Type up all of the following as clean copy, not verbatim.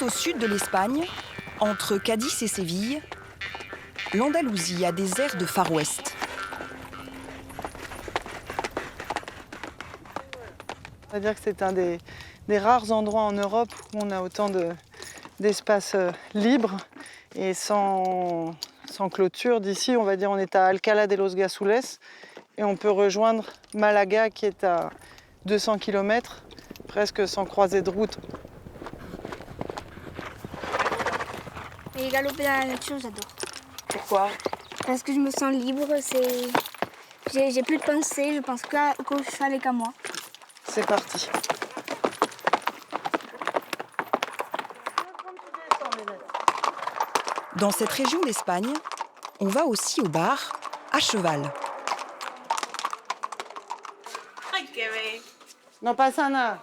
au sud de l'Espagne, entre Cadix et Séville, l'Andalousie a des airs de Far West. On va dire que c'est un des rares endroits en Europe où on a autant d'espace libre et sans clôture. D'ici, on va dire on est à Alcalá de los Gazules et on peut rejoindre Malaga qui est à 200 km, presque sans croisée de route. Et galoper dans la nature, j'adore. Pourquoi? Parce que je me sens libre, j'ai plus de pensée, je pense qu'au cheval et qu'à moi. C'est parti. Dans cette région d'Espagne, on va aussi au bar à cheval. No pasa nada.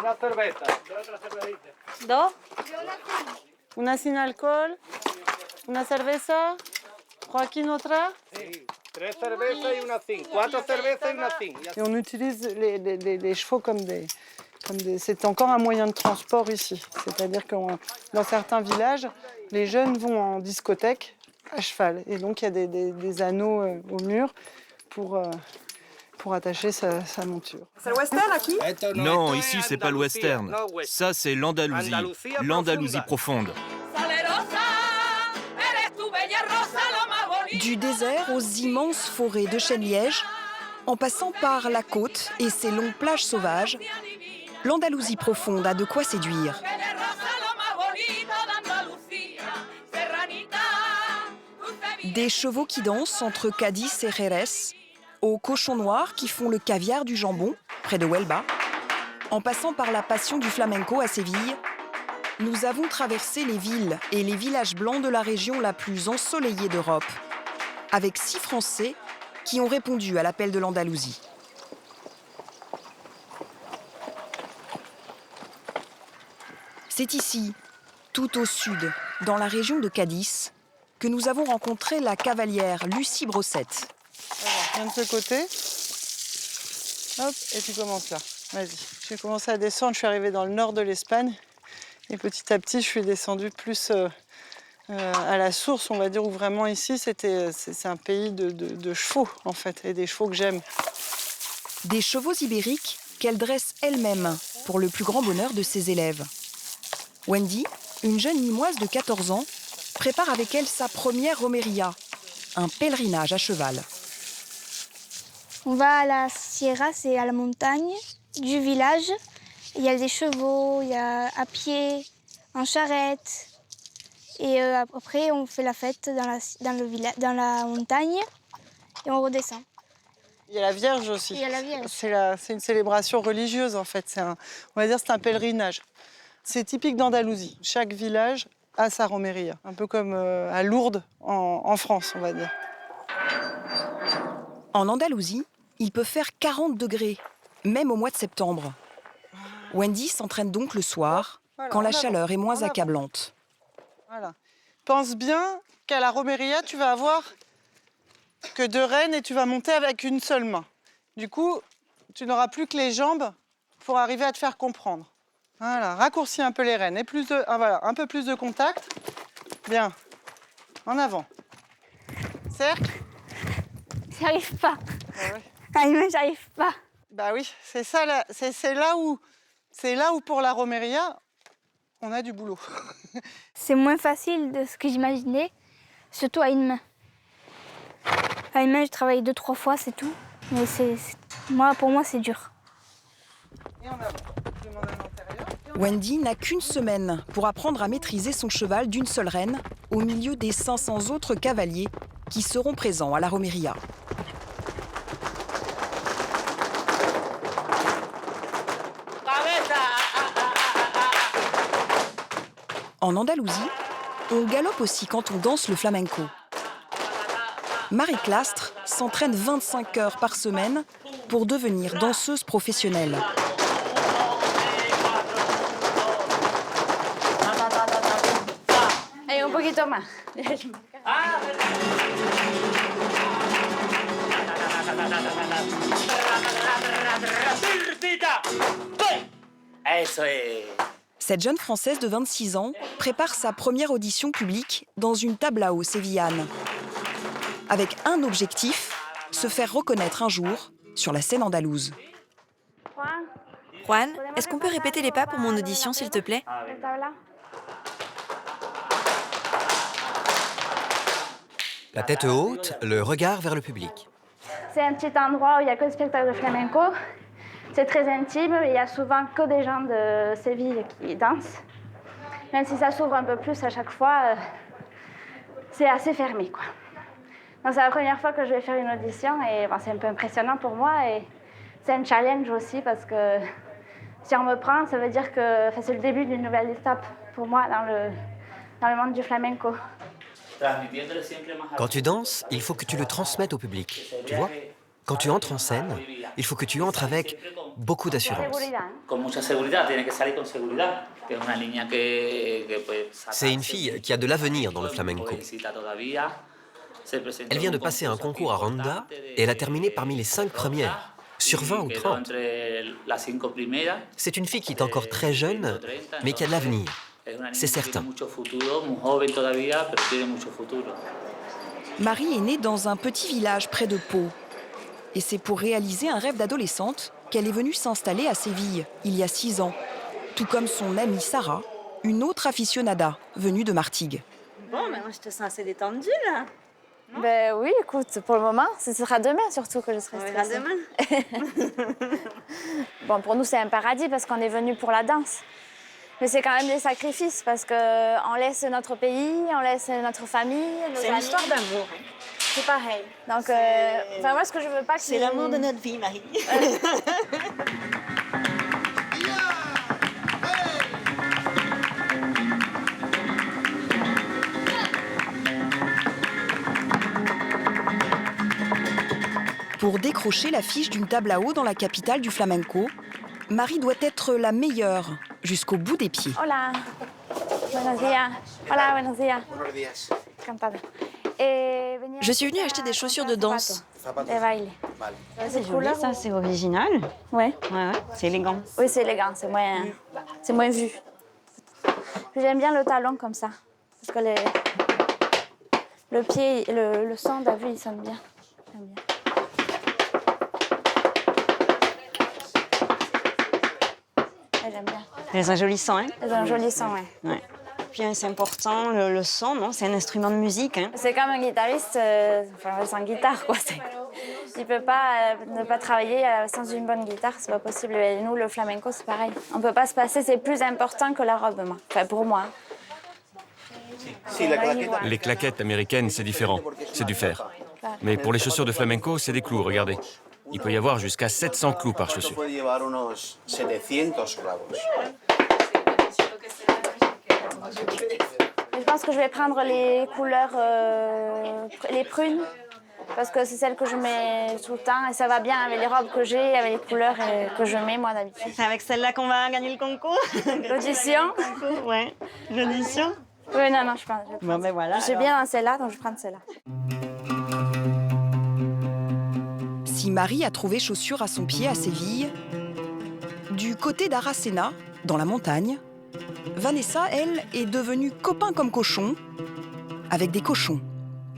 Una cerveza. Dos? Una sin alcohol, una cerveza, Joaquín otra. Sí. 3 cervezas y una sin. 4 cervezas y una sin. Et on utilise les chevaux comme des... C'est encore un moyen de transport ici. C'est-à-dire que dans certains villages, les jeunes vont en discothèque à cheval. Et donc il y a des anneaux au mur pour attacher sa monture. C'est le western, aquí? Non, ici, c'est pas le western. Ça, c'est l'Andalousie. L'Andalousie profonde. Du désert aux immenses forêts de chênes-lièges, en passant par la côte et ses longues plages sauvages, l'Andalousie profonde a de quoi séduire. Des chevaux qui dansent entre Cadix et Jerez, aux cochons noirs qui font le caviar du jambon, près de Huelva, en passant par la passion du flamenco à Séville, nous avons traversé les villes et les villages blancs de la région la plus ensoleillée d'Europe, avec 6 Français qui ont répondu à l'appel de l'Andalousie. C'est ici, tout au sud, dans la région de Cadix, que nous avons rencontré la cavalière Lucie Brossette. Alors, viens de ce côté. Hop, et tu commences là. Vas-y. J'ai commencé à descendre, je suis arrivée dans le nord de l'Espagne. Et petit à petit, je suis descendue plus à la source, on va dire, où vraiment ici, c'est un pays de chevaux, en fait, et des chevaux que j'aime. Des chevaux ibériques qu'elle dresse elle-même pour le plus grand bonheur de ses élèves. Wendy, une jeune Nîmoise de 14 ans, prépare avec elle sa première romería, un pèlerinage à cheval. On va à la sierra, c'est à la montagne du village. Il y a des chevaux, il y a à pied, en charrette. Et après, on fait la fête dans la montagne et on redescend. Il y a la Vierge aussi. Il y a la Vierge. C'est une célébration religieuse, en fait. On va dire que c'est un pèlerinage. C'est typique d'Andalousie. Chaque village a sa romería, un peu comme à Lourdes en France, on va dire. En Andalousie, il peut faire 40 degrés, même au mois de septembre. Wendy s'entraîne donc le soir, quand la chaleur est moins accablante. Voilà. Pense bien qu'à la romería, tu vas avoir que 2 rênes et tu vas monter avec une seule main. Du coup, tu n'auras plus que les jambes pour arriver à te faire comprendre. Voilà, raccourcis un peu les rênes et voilà, un peu plus de contact. Bien. En avant. Cercle. J'arrive pas. Ah ouais. Ah, mais j'arrive pas. Bah oui, c'est ça. C'est là où pour la romería, on a du boulot. C'est moins facile de ce que j'imaginais, surtout à une main. À une main, je travaille 2-3 fois, c'est tout. Mais pour moi, c'est dur. Et en avant. Je demande à l'intérieur. Wendy n'a qu'une semaine pour apprendre à maîtriser son cheval d'une seule reine au milieu des 500 autres cavaliers qui seront présents à la romería. En Andalousie, on galope aussi quand on danse le flamenco. Marie Clastre s'entraîne 25 heures par semaine pour devenir danseuse professionnelle. Allez, un poquito más. Cette jeune Française de 26 ans prépare sa première audition publique dans une tablao sévillane. Avec un objectif, se faire reconnaître un jour sur la scène andalouse. Juan, est-ce qu'on peut répéter les pas pour mon audition, s'il te plaît? La tête haute, le regard vers le public. C'est un petit endroit où il n'y a que des spectacles de flamenco. C'est très intime, il y a souvent que des gens de Séville qui dansent. Même si ça s'ouvre un peu plus à chaque fois, c'est assez fermé, quoi. Donc c'est la première fois que je vais faire une audition et bon, c'est un peu impressionnant pour moi et c'est un challenge aussi parce que si on me prend, ça veut dire que c'est le début d'une nouvelle étape pour moi dans le monde du flamenco. Quand tu danses, il faut que tu le transmettes au public. Tu vois? Quand tu entres en scène, il faut que tu entres avec beaucoup d'assurance. C'est une fille qui a de l'avenir dans le flamenco. Elle vient de passer un concours à Ronda et elle a terminé parmi les 5 premières, sur 20 ou 30. C'est une fille qui est encore très jeune, mais qui a de l'avenir. C'est certain. Marie est née dans un petit village près de Pau. Et c'est pour réaliser un rêve d'adolescente qu'elle est venue s'installer à Séville, il y a 6 ans. Tout comme son amie Sarah, une autre aficionada venue de Martigues. Bon, mais moi je te sens assez détendue là. Ben oui, écoute, pour le moment, ce sera demain surtout que je serai stressée. Demain. Bon, pour nous, c'est un paradis parce qu'on est venu pour la danse. Mais c'est quand même des sacrifices parce qu'on laisse notre pays, on laisse notre famille, nos C'est une amis. histoire d'amour. C'est pareil. Donc, moi, ce que je veux pas, C'est l'amour de notre vie, Marie. Pour décrocher l'affiche d'une tablao dans la capitale du flamenco, Marie doit être la meilleure jusqu'au bout des pieds. Hola. Buenos días. Hola, buenos días. Encantada. Je suis venue acheter des chaussures de danse. De baile. C'est joli, ça, c'est original. Ouais. Ouais, c'est élégant. Oui, c'est élégant, c'est moins vu. Puis j'aime bien le talon comme ça. Parce que le pied, le son, t'as vu, il sonne bien. J'aime bien. Ouais, j'aime bien. Elles ont un joli son, hein. Elles ont un joli son, ouais. Ouais. Puis c'est important, le son, non? C'est un instrument de musique, hein. C'est comme un guitariste, sans guitare, quoi. Il ne peut pas ne pas travailler sans une bonne guitare, c'est pas possible. Et nous, le flamenco, c'est pareil. On peut pas se passer, c'est plus important que la robe, moi. Enfin, pour moi. Les claquettes américaines, c'est différent. C'est du fer. Mais pour les chaussures de flamenco, c'est des clous, regardez. Il peut y avoir jusqu'à 700 clous par chaussure. Je pense que je vais prendre les couleurs, les prunes, parce que c'est celles que je mets tout le temps et ça va bien avec les robes que j'ai, avec les couleurs que je mets moi d'habitude. C'est avec celle-là qu'on va gagner le concours. L'audition? Ouais, l'audition. Oui, non, je prends. Bon, ben voilà. Je suis bien dans celle-là, donc je prends celle-là. Si Marie a trouvé chaussures à son pied à Séville, du côté d'Aracena, dans la montagne, Vanessa, elle, est devenue copain comme cochon, avec des cochons,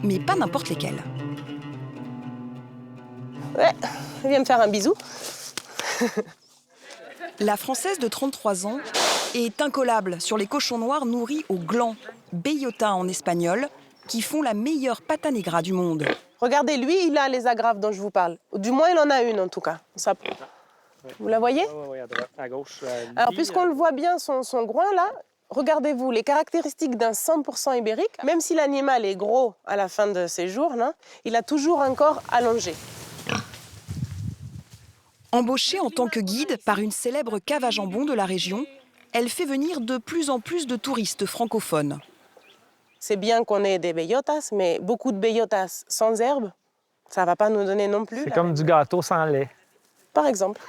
mais pas n'importe lesquels. Ouais, viens me faire un bisou. La Française de 33 ans est incollable sur les cochons noirs nourris au gland, bellota en espagnol, qui font la meilleure pata negra du monde. Regardez, lui, il a les agrafes dont je vous parle. Du moins, il en a une, en tout cas. Ça... Vous la voyez? Oui, à gauche. Alors, puisqu'on le voit bien, son groin, là, regardez-vous, les caractéristiques d'un 100% ibérique, même si l'animal est gros à la fin de ses jours, là, il a toujours un corps allongé. Embauchée en tant que guide par une célèbre cave à jambon de la région, elle fait venir de plus en plus de touristes francophones. C'est bien qu'on ait des bellotas, mais beaucoup de bellotas sans herbe, ça ne va pas nous donner non plus. C'est comme du gâteau sans lait. par exemple.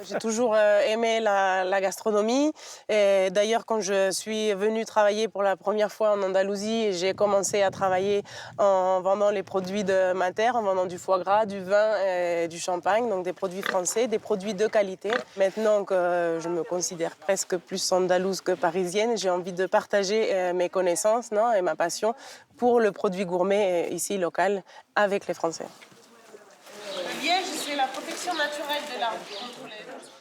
J'ai toujours aimé la gastronomie. Et d'ailleurs, quand je suis venue travailler pour la première fois en Andalousie, j'ai commencé à travailler en vendant les produits de ma terre, en vendant du foie gras, du vin et du champagne, donc des produits français, des produits de qualité. Maintenant que je me considère presque plus andalouse que parisienne, j'ai envie de partager mes connaissances, non, et ma passion pour le produit gourmet ici local avec les Français. Le liège, c'est la protection naturelle de l'arbre.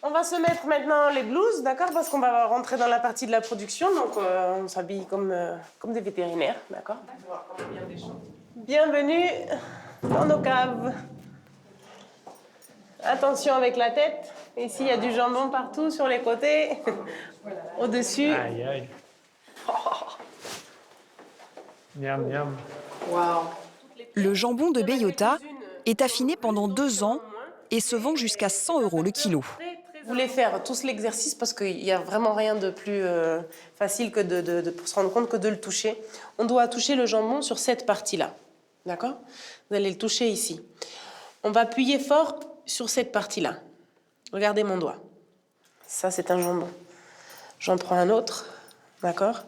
On va se mettre maintenant les blouses, d'accord, parce qu'on va rentrer dans la partie de la production, donc on s'habille comme des vétérinaires, d'accord. Bienvenue dans nos caves. Attention avec la tête. Ici, il y a du jambon partout, sur les côtés, au-dessus. Aïe, aïe. Miam, miam. Wow. Le jambon de Bellota est affiné pendant 2 ans et se vend jusqu'à 100 € le kilo. Vous voulez faire tous l'exercice parce qu'il n'y a vraiment rien de plus facile que pour se rendre compte que de le toucher. On doit toucher le jambon sur cette partie-là, d'accord? Vous allez le toucher ici. On va appuyer fort sur cette partie-là. Regardez mon doigt. Ça, c'est un jambon. J'en prends un autre, d'accord?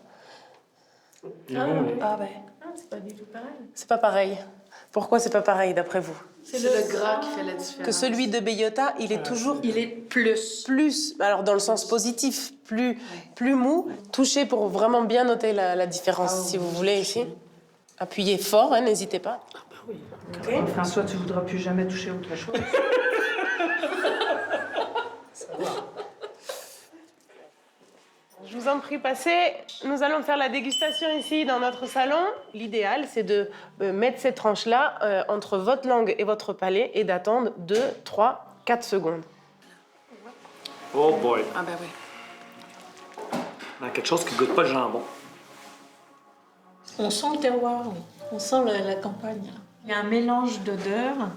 Ah ouais. C'est pas du tout pareil. C'est pas pareil. Pourquoi c'est pas pareil d'après vous? C'est le gras qui fait la différence. Que celui de Bellota, il est toujours... Il est plus. Plus, alors dans le sens positif, plus mou. Touchez pour vraiment bien noter la différence, si vous voulez, ici. Appuyez fort, hein, n'hésitez pas. Ah bah oui. Okay. François, tu voudras plus jamais toucher autre chose. Ça va. Je vous en prie, passez. Nous allons faire la dégustation ici dans notre salon. L'idéal, c'est de mettre cette tranche-là entre votre langue et votre palais et d'attendre 2, 3, 4 secondes. Oh boy. Ah ben oui. Dans quelque chose qui goûte pas le jambon. On sent le terroir, on sent la campagne. Il y a un mélange d'odeurs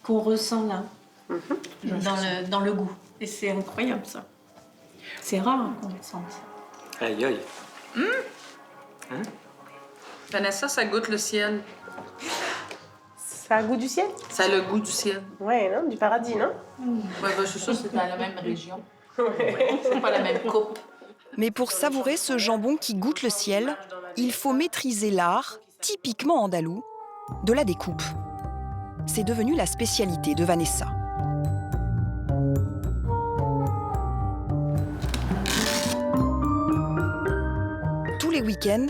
qu'on ressent là, dans le goût. Et c'est incroyable, ça. C'est rare qu'on ressente ça. Aïe, aïe. Hein? Vanessa, ça goûte le ciel. Ça a le goût du ciel? Ça a le goût du ciel. Ouais, non? Du paradis, non? Ouais, je suis sûre que c'est dans la même région. C'est pas la même coupe. Mais pour savourer ce jambon qui goûte le ciel, il faut maîtriser l'art, typiquement andalou, de la découpe. C'est devenu la spécialité de Vanessa. Tous les week-ends,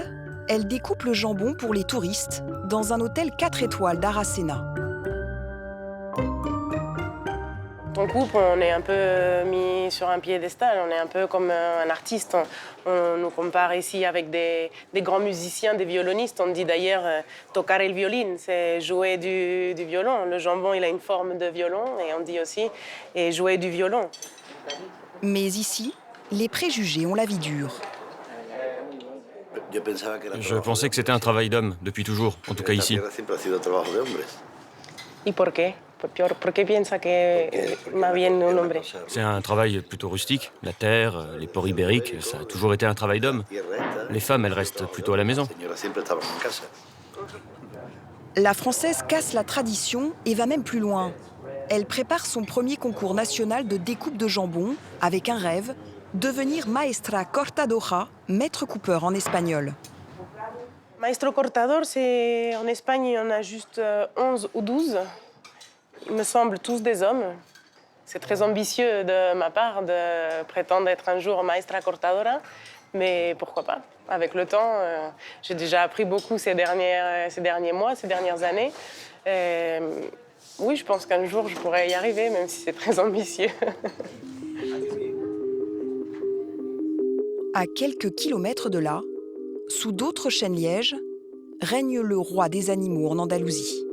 elle découpe le jambon pour les touristes dans un hôtel 4 étoiles d'Aracena. On coupe, on est un peu mis sur un piédestal, on est un peu comme un artiste. On nous compare ici avec des grands musiciens, des violonistes. On dit d'ailleurs tocar el violín, c'est jouer du violon. Le jambon, il a une forme de violon et on dit aussi et jouer du violon. Mais ici, les préjugés ont la vie dure. Je pensais que c'était un travail d'homme, depuis toujours, en tout cas ici. Et pourquoi? Pourquoi piensa que más bien un hombre? C'est un travail plutôt rustique. La terre, les ports ibériques, ça a toujours été un travail d'homme. Les femmes, elles restent plutôt à la maison. La Française casse la tradition et va même plus loin. Elle prépare son premier concours national de découpe de jambon avec un rêve, devenir maestra cortadora, maître coupeur en espagnol. Maestro cortador, c'est en Espagne, on a juste 11 ou 12. Il me semble tous des hommes. C'est très ambitieux de ma part de prétendre être un jour maestra cortadora, mais pourquoi pas? Avec le temps, j'ai déjà appris beaucoup ces derniers mois, ces dernières années. Oui, je pense qu'un jour, je pourrais y arriver, même si c'est très ambitieux. À quelques kilomètres de là, sous d'autres chênes lièges, règne le roi des animaux en Andalousie.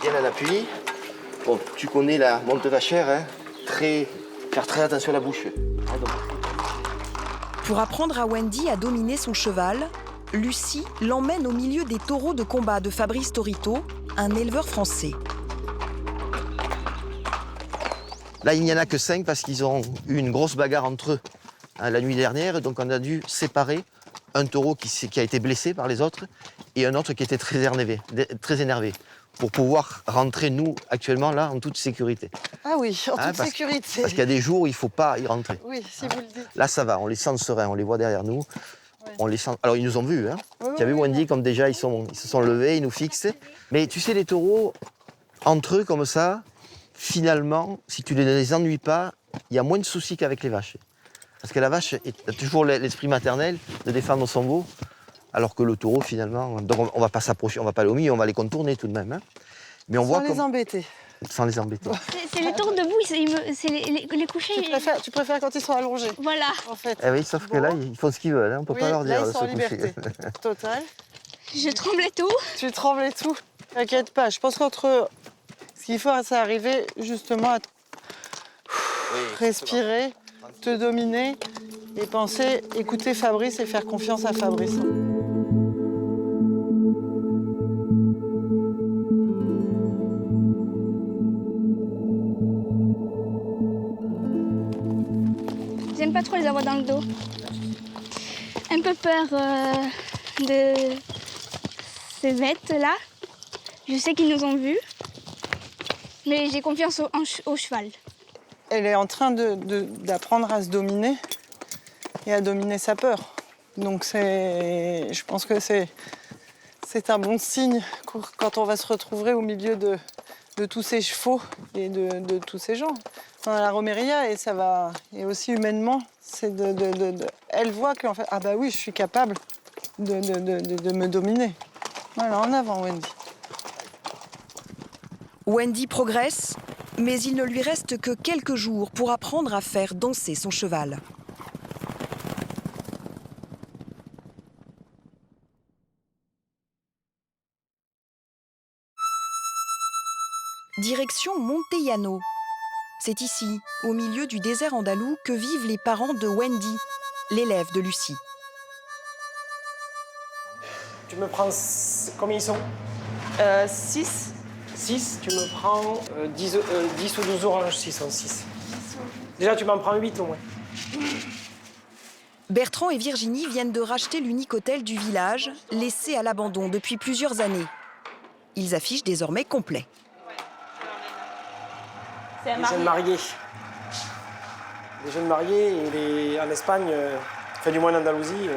Bien à l'appui. Bon, tu connais la monte vachère, hein? Faire très attention à la bouche. Pour apprendre à Wendy à dominer son cheval, Lucie l'emmène au milieu des taureaux de combat de Fabrice Torito, un éleveur français. Là, il n'y en a que 5 parce qu'ils ont eu une grosse bagarre entre eux la nuit dernière. Donc, on a dû séparer un taureau qui a été blessé par les autres et un autre qui était très énervé pour pouvoir rentrer, nous, actuellement, là, en toute sécurité. Ah oui, en toute sécurité. Parce qu'il y a des jours où il ne faut pas y rentrer. Oui, si vous le dites. Là, ça va, on les sent sereins, on les voit derrière nous. Oui. On les sent... Alors, ils nous ont vus. Hein. Tu as vu, Wendy, comme déjà, ils se sont levés, ils nous fixent. Mais tu sais, les taureaux, entre eux, comme ça, finalement, si tu ne les ennuies pas, il y a moins de soucis qu'avec les vaches. Parce que la vache a toujours l'esprit maternel de défendre son veau, alors que le taureau, finalement... Donc, on ne va pas s'approcher, on ne va pas aller au milieu, on va les contourner tout de même. Hein. Mais on Sans les embêter. Sans les embêter. C'est les tours debout, c'est les couchers. Tu préfères quand ils sont allongés. Voilà. En fait. Eh oui, sauf que là, ils font ce qu'ils veulent. Hein. On ne peut pas leur dire là, ils de sont se en liberté totale. Je tremble et tout. Tu trembles et tout. T'inquiète pas. Je pense qu'entre... Ce qu'il faut, c'est arriver justement à respirer, te dominer et penser, écouter Fabrice et faire confiance à Fabrice. J'aime pas trop les avoir dans le dos. Un peu peur de ces bêtes-là. Je sais qu'ils nous ont vus, mais j'ai confiance au cheval. Elle est en train d'apprendre à se dominer et à dominer sa peur. Donc je pense que c'est un bon signe quand on va se retrouver au milieu de tous ces chevaux et de tous ces gens. Dans la romeria, et ça va, et aussi humainement, c'est elle voit qu'en fait, ah bah oui, je suis capable de me dominer. Voilà, en avant, Wendy. Wendy progresse, mais il ne lui reste que quelques jours pour apprendre à faire danser son cheval. Direction Montellano. C'est ici, au milieu du désert andalou, que vivent les parents de Wendy, l'élève de Lucie. Tu me prends... Combien ils sont 6. 6, tu me prends 10 ou 12 oranges, 6 en 6. Déjà, tu m'en prends 8 au moins. Bertrand et Virginie viennent de racheter l'unique hôtel du village, laissé à l'abandon depuis plusieurs années. Ils affichent désormais complet. Les jeunes mariés. Les jeunes mariés, en Espagne, enfin du moins en Andalousie,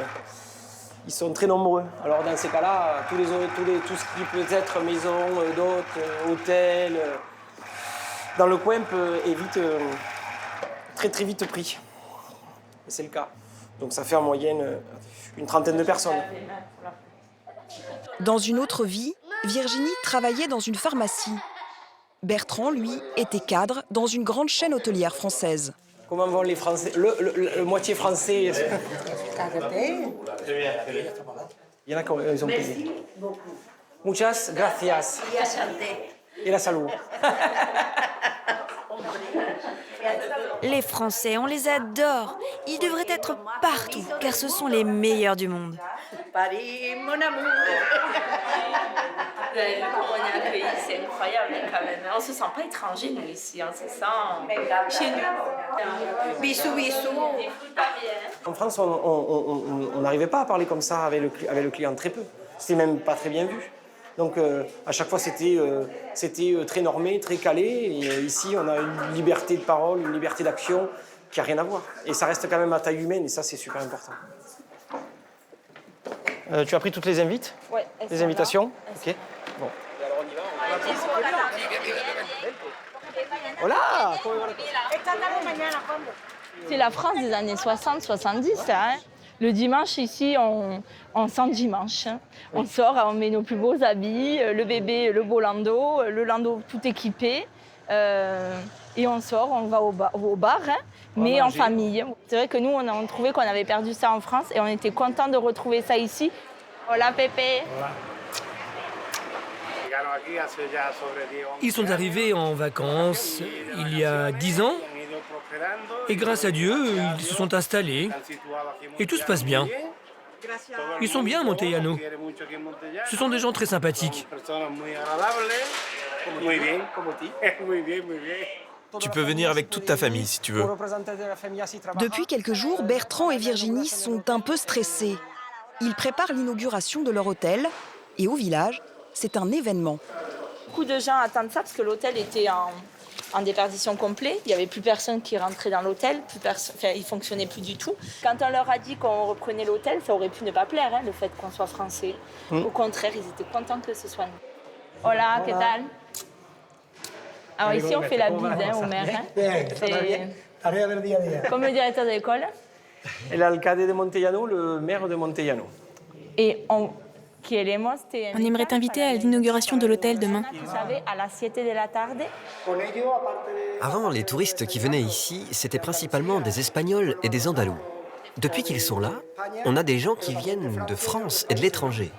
ils sont très nombreux. Alors dans ces cas-là, tout ce qui peut être maison, d'hôtes, hôtel, dans le coin est vite, très très vite pris. Et c'est le cas. Donc ça fait en moyenne une trentaine de personnes. Dans une autre vie, Virginie travaillait dans une pharmacie. Bertrand, lui, était cadre dans une grande chaîne hôtelière française. Comment vont les Français, le moitié français? Il y en a qui ont payé. Muchas gracias. Et la salud. Les Français, on les adore. Ils devraient être partout, car ce sont les meilleurs du monde. Paris, mon amour. Comment on est accueillis, c'est incroyable quand même. On ne se sent pas étranger, nous, ici. On se sent chez nous. Bisous, bisous. En France, on n'arrivait pas à parler comme ça avec le client, très peu. C'était même pas très bien vu. Donc à chaque fois, c'était très normé, très calé. Et ici, on a une liberté de parole, une liberté d'action qui n'a rien à voir. Et ça reste quand même à taille humaine, et ça, c'est super important. Tu as pris toutes les invites? Oui. Les invitations? Ok. Bon. Alors on y va. Hola! C'est la France des années 60-70. Hein. Le dimanche, ici, on sent dimanche. Hein. On sort, on met nos plus beaux habits, le bébé, le beau landau, le landau tout équipé. Et on sort, on va au bar, hein, mais en famille. C'est vrai que nous, on a trouvé qu'on avait perdu ça en France et on était contents de retrouver ça ici. Hola, Pépé. Hola. Ils sont arrivés en vacances il y a 10 ans et grâce à Dieu, ils se sont installés et tout se passe bien. Ils sont bien à Montellano. Ce sont des gens très sympathiques. Tu peux venir avec toute ta famille si tu veux. Depuis quelques jours, Bertrand et Virginie sont un peu stressés. Ils préparent l'inauguration de leur hôtel et au village, c'est un événement. Beaucoup de gens attendent ça parce que l'hôtel était en déperdition complète. Il n'y avait plus personne qui rentrait dans l'hôtel, il ne fonctionnait plus du tout. Quand on leur a dit qu'on reprenait l'hôtel, ça aurait pu ne pas plaire, le fait qu'on soit français. Au contraire, ils étaient contents que ce soit nous. Hola, ¿qué tal? Alors ici, on fait la bise au maire. C'est comme le directeur de l'école. Et l'alcalde de Montellano, le maire de Montellano. Et on aimerait t'inviter à l'inauguration de l'hôtel demain. Avant, les touristes qui venaient ici, c'était principalement des Espagnols et des Andalous. Depuis qu'ils sont là, on a des gens qui viennent de France et de l'étranger.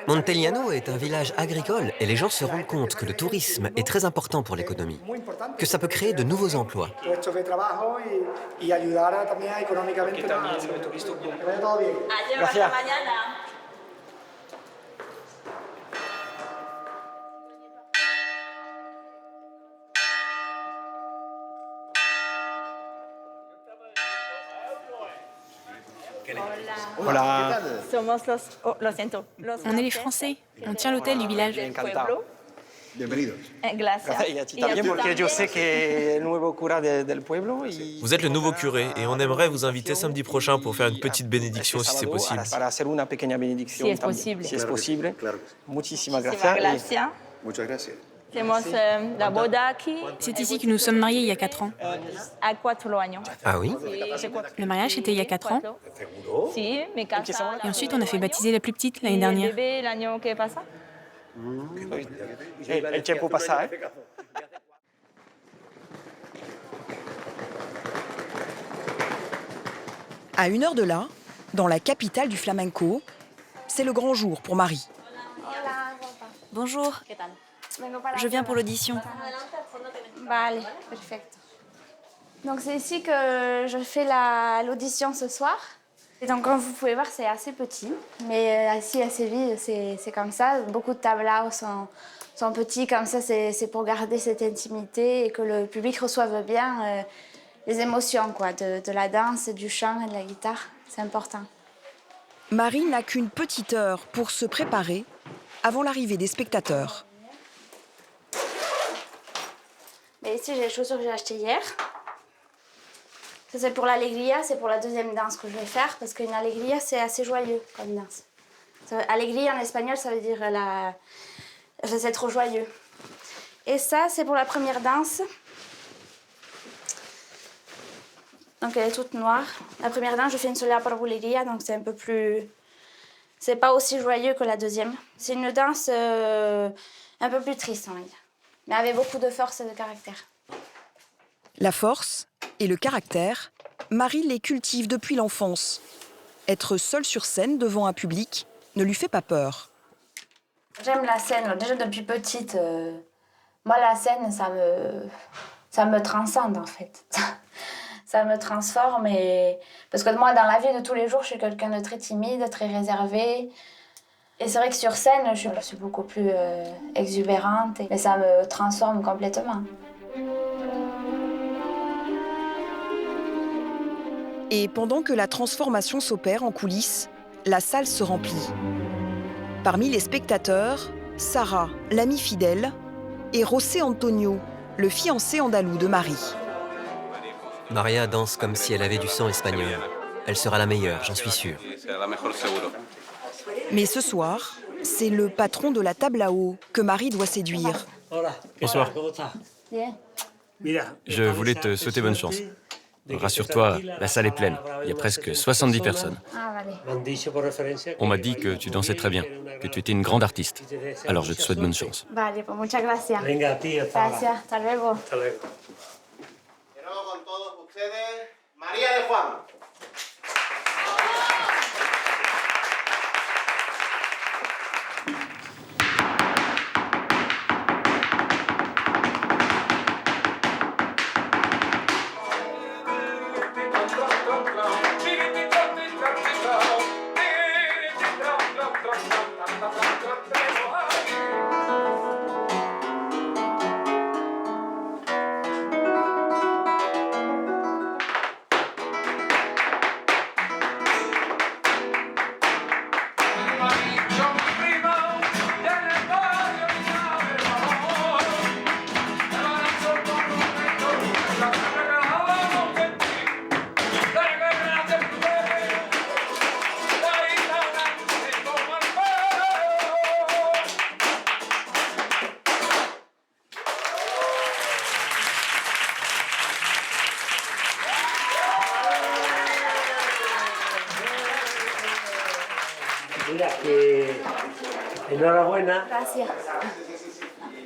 Montellano est un village agricole et les gens se rendent compte que le tourisme est très important pour l'économie, que ça peut créer de nouveaux emplois. Hola. On est les Français. On tient l'hôtel du village. Vous êtes le nouveau curé et on aimerait vous inviter samedi prochain pour faire une petite bénédiction si c'est possible. Si es possible. Si es posible. Muchísimas gracias. C'est ici que nous sommes mariés il y a 4 ans. Ah oui? Le mariage était il y a 4 ans. Et ensuite, on a fait baptiser la plus petite l'année dernière. El tiempo pasa, À 1 heure de là, dans la capitale du flamenco, c'est le grand jour pour Marie. Bonjour. Je viens pour l'audition. Vale, perfecto. Donc c'est ici que je fais l'audition ce soir. Et donc comme vous pouvez voir, c'est assez petit. Mais ici à Séville, c'est comme ça. Beaucoup de tablaos sont petits comme ça. C'est pour garder cette intimité et que le public reçoive bien les émotions quoi, de la danse, du chant et de la guitare. C'est important. Marie n'a qu'une petite heure pour se préparer avant l'arrivée des spectateurs. Et ici, j'ai les chaussures que j'ai achetées hier. Ça, c'est pour l'allegria, c'est pour la deuxième danse que je vais faire, parce qu'une allegria, c'est assez joyeux comme danse. Allegria en espagnol, ça veut dire c'est trop joyeux. Et ça, c'est pour la première danse. Donc, elle est toute noire. La première danse, je fais une sola por bulería, donc c'est un peu plus... C'est pas aussi joyeux que la deuxième. C'est une danse un peu plus triste, on va dire. Mais avec beaucoup de force et de caractère. La force et le caractère, Marie les cultive depuis l'enfance. Être seule sur scène devant un public ne lui fait pas peur. J'aime la scène, déjà depuis petite. Moi, la scène, ça me transcende en fait. Ça me transforme. Parce que moi, dans la vie de tous les jours, je suis quelqu'un de très timide, très réservé. Et c'est vrai que sur scène, je suis beaucoup plus exubérante, mais ça me transforme complètement. Et pendant que la transformation s'opère en coulisses, la salle se remplit. Parmi les spectateurs, Sarah, l'amie fidèle, et José Antonio, le fiancé andalou de Marie. Maria danse comme si elle avait du sang espagnol. Elle sera la meilleure, j'en suis sûr. Mais ce soir, c'est le patron de la tablao que Marie doit séduire. Bonsoir. Je voulais te souhaiter bonne chance. Rassure-toi, la salle est pleine. Il y a presque 70 personnes. On m'a dit que tu dansais très bien, que tu étais une grande artiste. Alors je te souhaite bonne chance. Vale, pues muchas gracias. Gracias, hasta luego. María de Juan.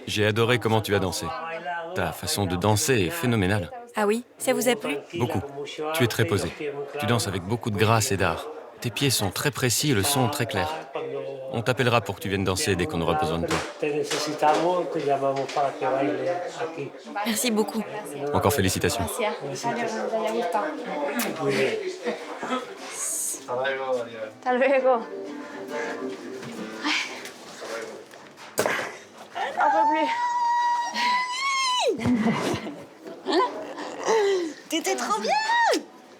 J'ai adoré comment tu as dansé. Ta façon de danser est phénoménale. Ah oui, ça vous a plu? Beaucoup. Tu es très posé. Tu danses avec beaucoup de grâce et d'art. Tes pieds sont très précis et le son très clair. On t'appellera pour que tu viennes danser dès qu'on aura besoin de toi. Merci beaucoup. Encore félicitations. Hasta luego. Un peu plus. T'étais trop bien!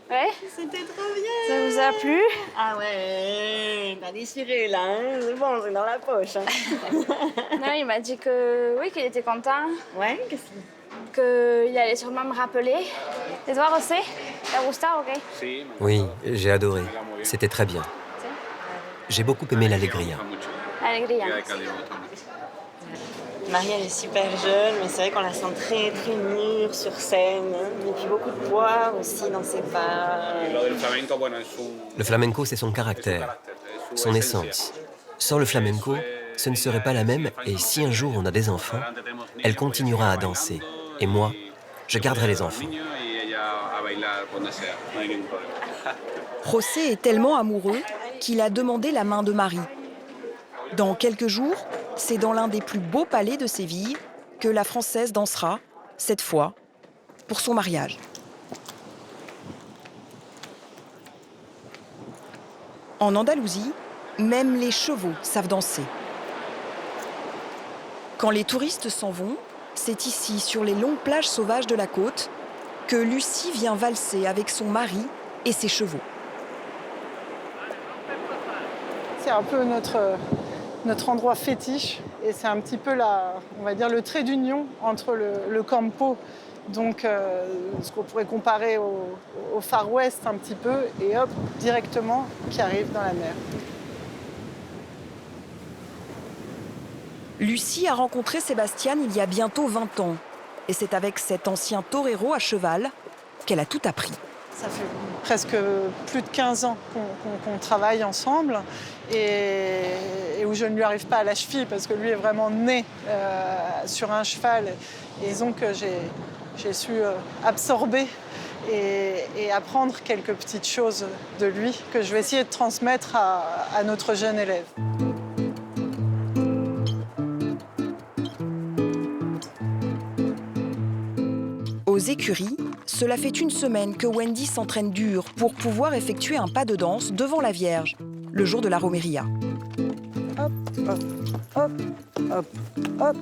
Ouais. C'était trop bien! Ça vous a plu? Ah ouais, t'as déchiré là, hein? C'est bon, c'est dans la poche. Hein. Non, il m'a dit que oui, qu'il était content. Ouais, qu'est-ce qu'il... Qu'il allait sûrement me rappeler. Et toi, José? ¿Te gusta o qué? Oui, j'ai adoré. C'était très bien. J'ai beaucoup aimé l'Alegria. Alegría. Marie, elle est super jeune, mais c'est vrai qu'on la sent très, très mûre sur scène. Et puis beaucoup de poids aussi dans ses pas. Le flamenco, c'est son caractère, son essence. Sans le flamenco, ce ne serait pas la même, et si un jour on a des enfants, elle continuera à danser. Et moi, je garderai les enfants. José est tellement amoureux qu'il a demandé la main de Marie. Dans quelques jours, c'est dans l'un des plus beaux palais de Séville que la Française dansera, cette fois, pour son mariage. En Andalousie, même les chevaux savent danser. Quand les touristes s'en vont, c'est ici, sur les longues plages sauvages de la côte, que Lucie vient valser avec son mari et ses chevaux. C'est un peu notre endroit fétiche et c'est un petit peu on va dire le trait d'union entre le campo, donc ce qu'on pourrait comparer au Far West un petit peu, et hop, directement, qui arrive dans la mer. Lucie a rencontré Sébastien il y a bientôt 20 ans. Et c'est avec cet ancien torero à cheval qu'elle a tout appris. Ça fait presque plus de 15 ans qu'on travaille ensemble et où je ne lui arrive pas à la cheville parce que lui est vraiment né sur un cheval. Et donc j'ai su absorber et apprendre quelques petites choses de lui que je vais essayer de transmettre à notre jeune élève. Aux écuries, cela fait une semaine que Wendy s'entraîne dur pour pouvoir effectuer un pas de danse devant la Vierge, le jour de la Romeria. Hop, hop, hop, hop, hop.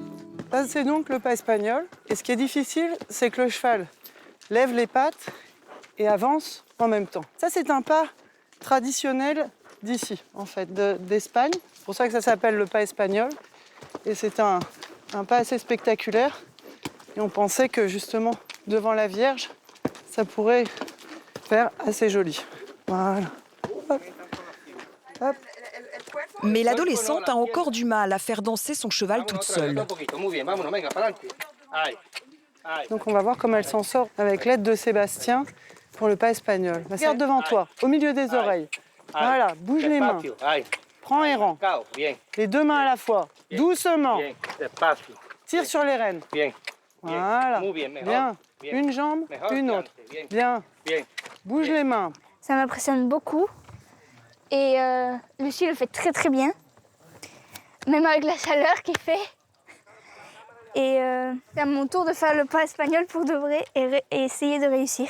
Ça, c'est donc le pas espagnol. Et ce qui est difficile, c'est que le cheval lève les pattes et avance en même temps. Ça, c'est un pas traditionnel d'ici, en fait, d'Espagne. C'est pour ça que ça s'appelle le pas espagnol. Et c'est un pas assez spectaculaire. Et on pensait que, justement, devant la Vierge, ça pourrait faire assez joli. Voilà. Hop. Hop. Mais l'adolescente a encore du mal à faire danser son cheval toute seule. Donc on va voir comment elle s'en sort avec l'aide de Sébastien pour le pas espagnol. Regarde devant toi, au milieu des oreilles. Voilà, bouge les mains. Prends et rends. Les deux mains à la fois. Doucement. Tire sur les rênes. Voilà. Bien. Une jambe, une autre. Bien. Bouge les mains. Ça m'impressionne beaucoup. Et Lucie le fait très très bien. Même avec la chaleur qu'il fait. Et c'est à mon tour de faire le pas espagnol pour de vrai et essayer de réussir.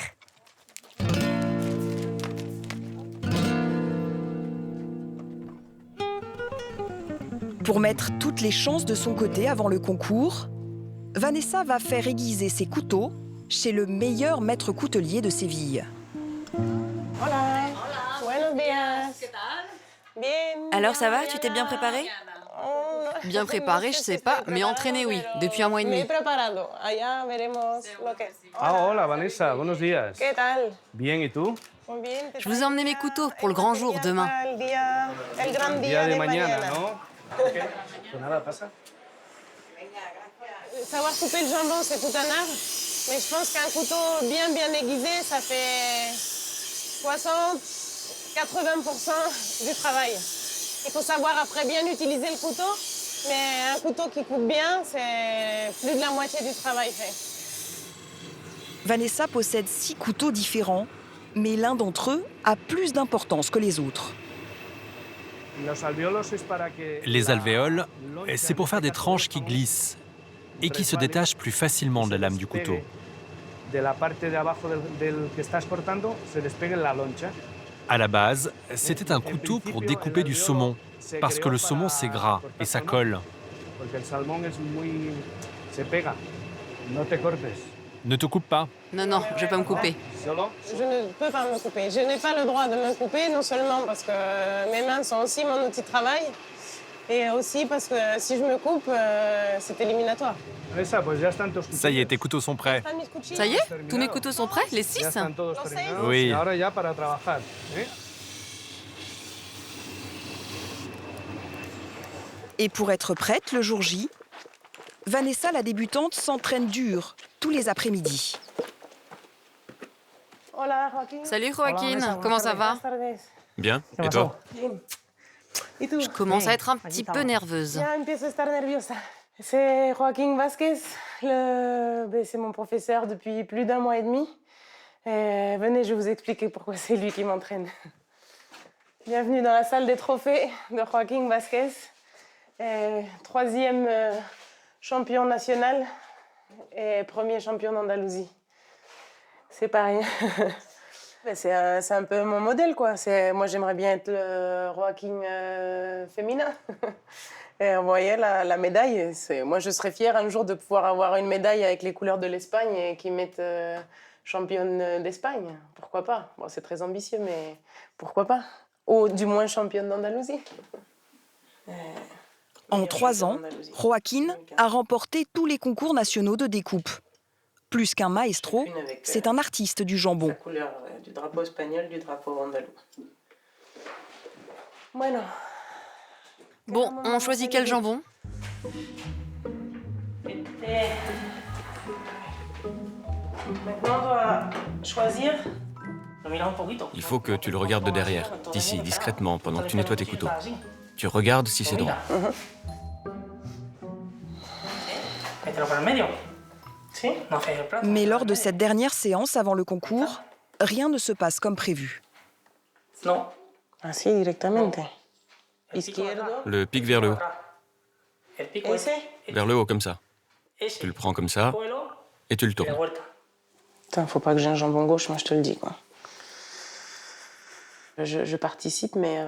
Pour mettre toutes les chances de son côté avant le concours, Vanessa va faire aiguiser ses couteaux chez le meilleur maître coutelier de Séville. Hola. Buenos días. Bien. Alors ça va, tu t'es bien préparée? Bien préparée, je sais pas, mais entraînée, oui, depuis un mois et demi. Ah, hola Vanessa, buenos días. ¿Qué tal? Bien, ¿y tú? Je vous ai emmené mes couteaux pour le grand jour demain. El gran día de mañana, ¿no? Pues nada, pasa. Savoir couper le jambon, c'est tout un art. Mais je pense qu'un couteau bien aiguisé, ça fait 60-80% du travail. Il faut savoir après bien utiliser le couteau, mais un couteau qui coupe bien, c'est plus de la moitié du travail fait. Vanessa possède 6 couteaux différents, mais l'un d'entre eux a plus d'importance que les autres. Les alvéoles, c'est pour faire des tranches qui glissent et qui se détachent plus facilement de la lame du couteau. À la base, c'était un couteau pour découper du saumon, parce que le saumon c'est gras et ça colle. Ne te coupe pas. Non, non, je vais pas me couper. Je ne peux pas me couper. Je n'ai pas le droit de me couper, non seulement parce que mes mains sont aussi mon outil de travail, et aussi parce que si je me coupe, c'est éliminatoire. Ça y est, tes couteaux sont prêts. Ça y est? Tous mes couteaux sont prêts, les 6? Oui. Et pour être prête le jour J, Vanessa, la débutante, s'entraîne dur tous les après-midi. Salut Joaquin, comment ça va? Bien, et toi? Je commence à être un petit peu nerveuse. C'est Joaquin Vasquez, c'est mon professeur depuis plus d'1 mois et demi. Et venez, je vais vous expliquer pourquoi c'est lui qui m'entraîne. Bienvenue dans la salle des trophées de Joaquin Vasquez, 3e champion national et 1er champion d'Andalousie. C'est pas rien. C'est un peu mon modèle, quoi. Moi, j'aimerais bien être le Joaquin féminin. Et vous voyez, la médaille, moi, je serais fière un jour de pouvoir avoir une médaille avec les couleurs de l'Espagne et qu'ils mettent championne d'Espagne. Pourquoi pas? Bon, c'est très ambitieux, mais pourquoi pas? Ou du moins championne d'Andalousie. En 3 ans, Joaquin a remporté tous les concours nationaux de découpe. Plus qu'un maestro, c'est un artiste du jambon. La couleur du drapeau espagnol, du drapeau andalou. Bueno. Bon, on choisit quel jambon? Maintenant, on doit choisir. Il faut que tu le regardes de derrière, d'ici, discrètement, pendant que tu nettoies tes couteaux. Tu regardes si c'est droit. Mais lors de cette dernière séance avant le concours, rien ne se passe comme prévu. Non. Así directamente. Le pic vers le haut. Ese. Vers le haut, comme ça. Tu le prends comme ça, et tu le tournes. Putain, faut pas que j'ai un jambon gauche, moi je te le dis, quoi. Je participe, mais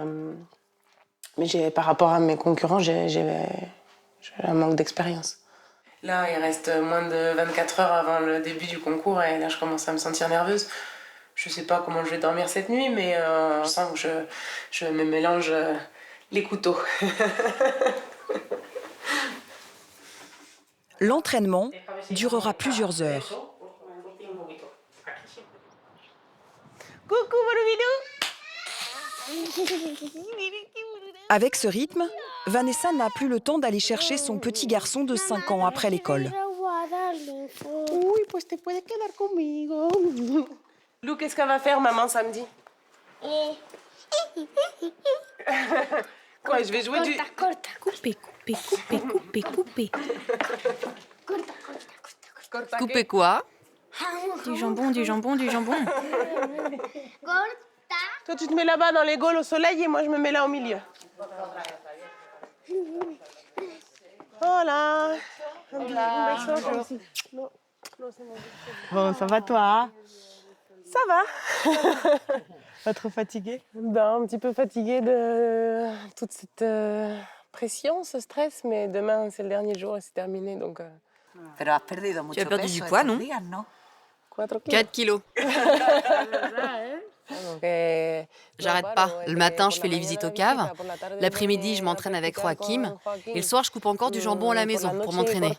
par rapport à mes concurrents, j'ai un manque d'expérience. Là, il reste moins de 24 heures avant le début du concours et là, je commence à me sentir nerveuse. Je sais pas comment je vais dormir cette nuit, mais je sens que je me mélange les couteaux. L'entraînement durera plusieurs heures. Coucou, Avec ce rythme, Vanessa n'a plus le temps d'aller chercher son petit garçon de 5 ans après l'école. Oui, pues te puedes quedar conmigo. Lou, qu'est-ce qu'elle va faire, maman, samedi? Quoi, je vais jouer du... Couper. Couper quoi? Du jambon. Toi, tu te mets là-bas dans les gaules au soleil et moi, je me mets là au milieu. Hola. Bon, ça va toi? Ça va. Pas trop fatiguée? Ben, un petit peu fatiguée de toute cette pression, ce stress, mais demain, c'est le dernier jour et c'est terminé, donc... Tu as perdu du poids, non? 4 kilos. J'arrête pas. Le matin, je fais les visites aux caves. L'après-midi, je m'entraîne avec Joaquim. Et le soir, je coupe encore du jambon à la maison pour m'entraîner.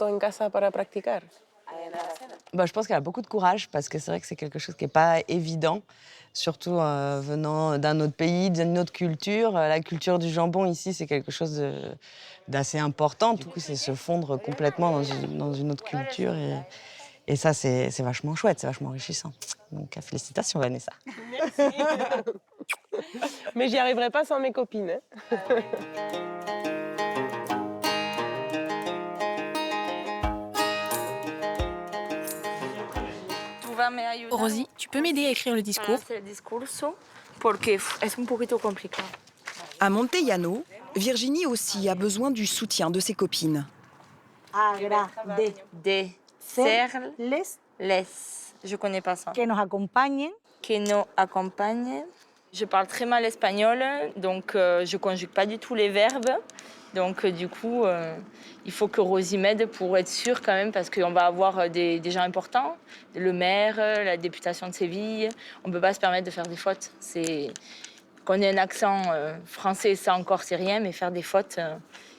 Je pense qu'elle a beaucoup de courage parce que c'est vrai que c'est quelque chose qui n'est pas évident, surtout venant d'un autre pays, d'une autre culture. La culture du jambon ici, c'est quelque chose d'assez important. Du coup, c'est se fondre complètement dans une autre culture. Et ça, c'est vachement chouette, c'est vachement enrichissant. Donc, félicitations, Vanessa. Merci. Mais j'y arriverai pas sans mes copines. Hein. Rosie, tu peux m'aider à écrire le discours? À Montellano, Virginie aussi a besoin du soutien de ses copines. Je connais pas ça. Que nos accompagnent. Je parle très mal espagnol, donc je conjugue pas du tout les verbes. Donc du coup, il faut que Rosie m'aide pour être sûre quand même, parce qu'on va avoir des gens importants, le maire, la députation de Séville. On peut pas se permettre de faire des fautes. Qu'on ait un accent français, ça encore c'est rien, mais faire des fautes,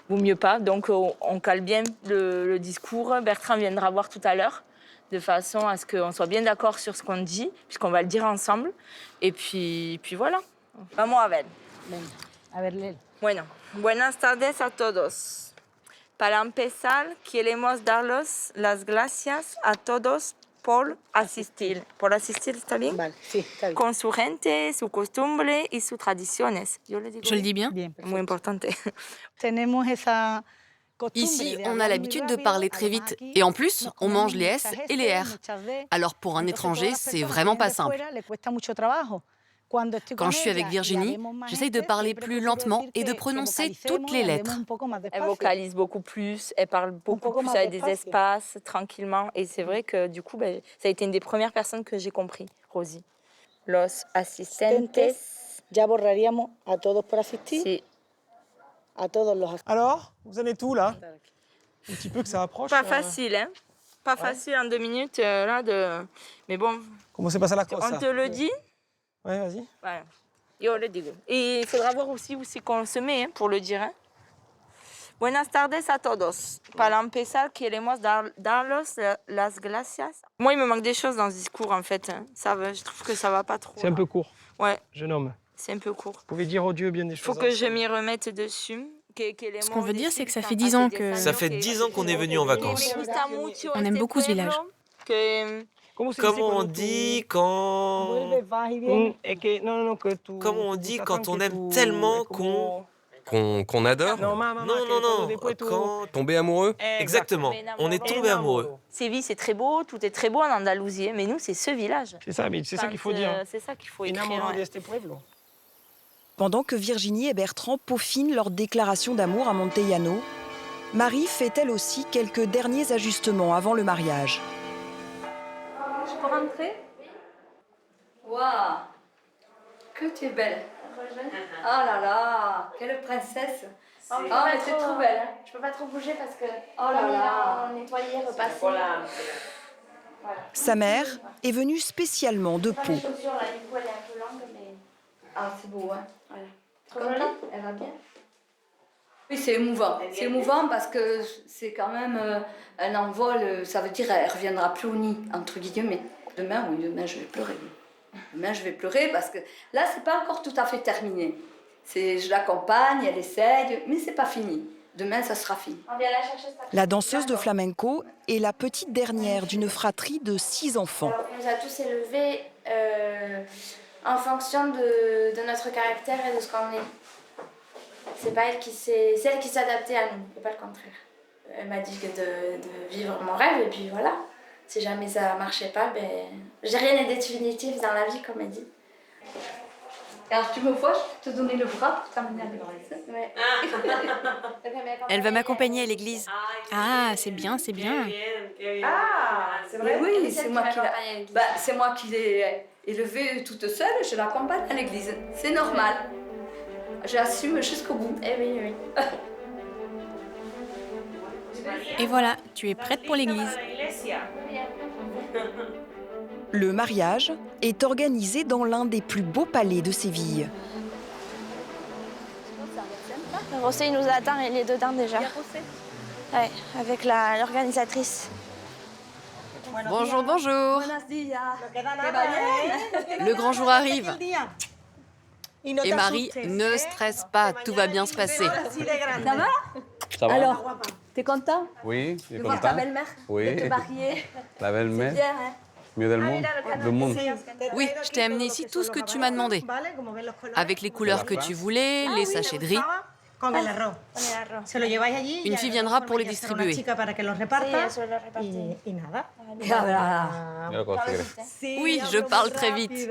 vaut mieux pas. Donc on cale bien le discours. Bertrand viendra voir tout à l'heure, de façon à ce qu'on soit bien d'accord sur ce qu'on dit, puisqu'on va le dire ensemble. Et puis voilà. Vamos a ver. A ver, Bueno, buenas tardes a todos. Para empezar, queremos darles las gracias a todos por asistir. ¿Por asistir está bien? Vale, sí, está bien. Con su gente, su costumbre y sus tradiciones. Je le dis bien? Muy importante. Tenemos esa... Ici, on a l'habitude de parler très vite. Et en plus, on mange les S et les R. Alors pour un étranger, c'est vraiment pas simple. Quand je suis avec Virginie, j'essaye de parler plus lentement et de prononcer toutes les lettres. Elle vocalise beaucoup plus, elle parle beaucoup plus avec des espaces, tranquillement. Et c'est vrai que du coup, ça a été une des premières personnes que j'ai compris, Rosie. Los asistentes. Ya borraríamos a todos por asistir. Sí. Alors, vous en êtes où là? Un petit peu que ça approche. Pas facile, hein? Pas facile en 2 minutes, là, de... Mais bon... Comment c'est passé la course? On te le dit? Ouais, vas-y. Voilà. Yo le digo. Et il faudra voir aussi où c'est qu'on se met, hein, pour le dire. Hein. Buenas tardes a todos. Para empezar, queremos darlos las gracias. Moi, il me manque des choses dans ce discours, en fait. Hein. Je trouve que ça va pas trop. C'est un peu court. Ouais. Jeune homme. C'est un peu court. Vous pouvez dire au Dieu bien des choses. Faut que je m'y remette dessus. Ce qu'on veut dire, c'est que ça fait 10 ans que... Ça fait 10 ans qu'on est venu en vacances. On aime beaucoup ce village. Comment on dit quand... Comment on dit quand on aime tellement qu'on... Qu'on adore? Non. Quand... Tomber amoureux? Exactement. On est tombé amoureux. Séville, c'est très beau, tout est très beau en Andalousie, mais nous, c'est ce village. C'est ça, mais c'est ça qu'il faut dire. C'est ça qu'il faut écrire. Pendant que Virginie et Bertrand peaufinent leur déclaration d'amour à Montellano, Marie fait elle aussi quelques derniers ajustements avant le mariage. Je peux rentrer? Waouh! Que tu es belle! Oh là là! Quelle princesse! Oh, mais c'est trop belle! Je peux pas trop bouger parce que oh là là, nettoyer, repasser. Voilà. Sa mère est venue spécialement de Pau. Les chaussures là, du coup, elle est un peu longue, mais ah, c'est beau, hein? Voilà. Trop jolie? Elle va bien? Oui, c'est émouvant. C'est émouvant parce que c'est quand même un envol, ça veut dire qu'elle ne reviendra plus au nid, entre guillemets. Demain, oui, demain, je vais pleurer. Demain, je vais pleurer parce que là, c'est pas encore tout à fait terminé. Je l'accompagne, elle essaye, mais c'est pas fini. Demain, ça sera fini. La danseuse de flamenco est la petite dernière d'une fratrie de 6 enfants. Alors, on nous a tous élevés en fonction de notre caractère et de ce qu'on est. C'est elle qui s'est adaptée à nous, et pas le contraire. Elle m'a dit que de vivre mon rêve, et puis voilà. Si jamais ça ne marchait pas, j'ai rien n'est définitif dans la vie, comme elle dit. Alors tu me vois, je peux te donner le bras pour t'amener à l'église. Ouais. Elle va m'accompagner à l'église. Ah, c'est bien, c'est bien. Ah, c'est vrai? Oui, c'est moi qui l'ai élevée toute seule, je l'accompagne à l'église. C'est normal. J'assume jusqu'au bout. Eh oui, oui. Et voilà, tu es prête pour l'église. Le mariage est organisé dans l'un des plus beaux palais de Séville. Rosé nous attend, il est dedans déjà. Ouais, avec l'organisatrice. Bonjour, bonjour. Le grand jour arrive. Et Marie, ne stresse pas, tout va bien se passer. Ça va? Ça va? Alors, t'es content? Oui, je suis de voir ta content. belle-mère? Oui. De te marier? La belle-mère? C'est bien, hein? Oui, je t'ai amené ici tout ce que tu m'as demandé. Avec les couleurs que tu voulais, les sachets de riz. Une fille viendra pour les distribuer. Oui, je parle très vite.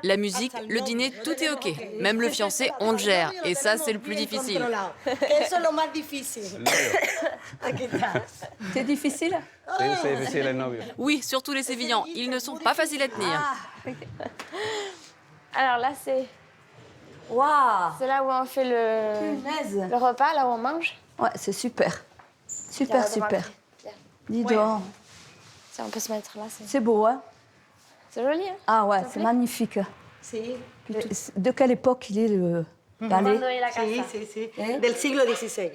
La musique, le dîner, tout est OK. Même le fiancé, on le gère. Et ça, c'est le plus difficile. C'est difficile? Oui, surtout les Sévillans. Ils ne sont pas faciles à tenir. Alors là, c'est... Waouh! C'est là où on fait le repas, là où on mange. Ouais, c'est super. Super, super. Dis Ouais. donc. Si on peut se mettre là, C'est beau, hein? c'est joli, hein? Ah ouais, c'est magnifique. De quelle époque il est le palais? Del siglo XVI.